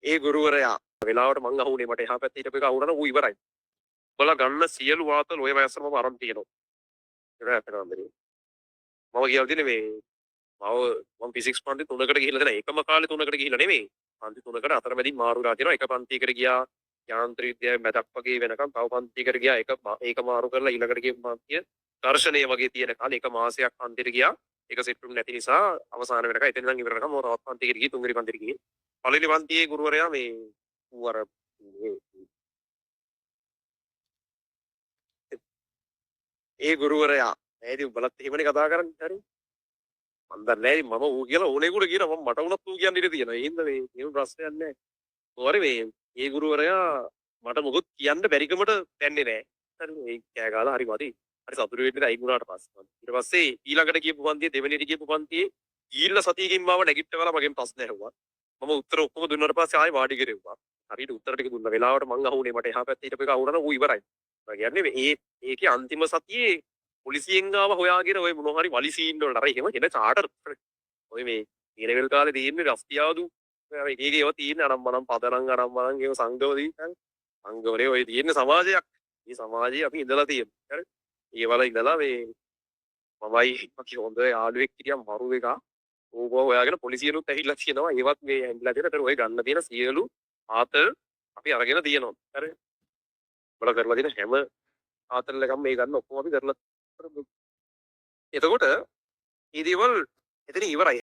ඒ ගුරුවරයා වෙලාවට මං අහුනේ මට එහා පැත්තේ හිටපු එක අහුනනම් ඌ ඉවරයි. ඔයාලා ගන්න සියලු වාතල් ඔය වයසට මම අරන් තියෙනවා. ඒක ඇත්තටම මම කියලා තියෙන්නේ මේ මම ෆිසික්ස් පන්ති 3කට ගිහිල්ලා දෙන එකම කාලේ 3කට ගිහිල්ලා නෙමෙයි. පන්ති 3කට අතරමැදින් මාරු වෙලා තියෙනවා. එක පන්තියකට ගියා යාන්ත්‍රික විද්‍යාවේ මැදක් වගේ වෙනකම් තව පන්තියකට ගියා ඒක මාරු කරලා ඊළඟට ගිය පන්තිය දර්ශනීය වගේ තියෙන කාලේ එක මාසයක් පන්තියට ගියා. ඒක සෙට්ුම් නැති නිසා අවසාන වෙනකම් එතන ඉඳන් ඉවර වෙනකම් මම තවත් පන්තියකට ගිහින් තුන්වෙනි පන්තියට ගිහින් පළවෙනි පන්තියේ ගුරුවරයා මේ ඌ අර ඒ ගුරුවරයා නේද උඹලත් එහෙමනේ කතා කරන්නේ හරි මම දන්නේ නැහැ මම ඌ කියලා ඕනෙකුට කියනවා මම මට උනත් ඌ කියන්න ඉඩ තියෙනවා ඒ හින්දා මේ එහෙම ප්‍රශ්නයක් නැහැ හරි මේ ඒ ගුරුවරයා මට මොකොත් කියන්න බැරිකමට දැන්නේ නැහැ හරි මේ කෑ ගාලා හරි මදි හරි සතුටු වෙන්න අයින් වුණාට පස්සේ ඊට පස්සේ ඊළඟට කියපු පන්තියේ දෙවෙනිට කියපු පන්තියේ ඊළඟ සතියකින් මාව නැගිට්ටවලා මගෙන් ප්‍රශ්න ඇහුවා මම උත්තර ඔක්කොම දුන්නාට පස්සේ ආයෙ වාඩි කෙරෙව්වා හරියට උත්තර ටික දුන්න වෙලාවට මං අහුනේ මට එහා පැත්තේ හිටපු එක අහුනනම් ඌ ඉවරයි මම කියන්නේ ඒකේ අන්තිම සතියේ පොලිසියෙන් ආව හොයාගෙන ඔය මොන හරි වලි සීන් වලට අර එහෙම එන චාටර් ඔය මේ ඊලෙවල් කාලේ තියෙන්නේ රස්තියාදු අර එකේ ඒවා තියෙන්නේ අනම්මනම් පදනම් අනම්මනම් ඒව සංගවදී සංගවලේ ඔය තියෙන්නේ සමාජයක් මේ සමාජයේ අපි ඉඳලා තියෙනවා හරි ඒ වල ඉඳලා මේ මමයි අපි හොඳ යාළුවෙක් හිටියා මරු එක ඕක හොයාගෙන පොලිසියනුත් ඇහිලා තියෙනවා ඒවත් මේ ඇහිලා තියෙන ඔය ගන්න තියෙන සියලු ආතල් අපි අරගෙන තියෙනවා හරි වල කරලා තියෙන හැම ආතල් එකම මේ ගන්න ඔක්කොම අපි කරලා එතකොට මේ දේවල් එතන ඉවරයි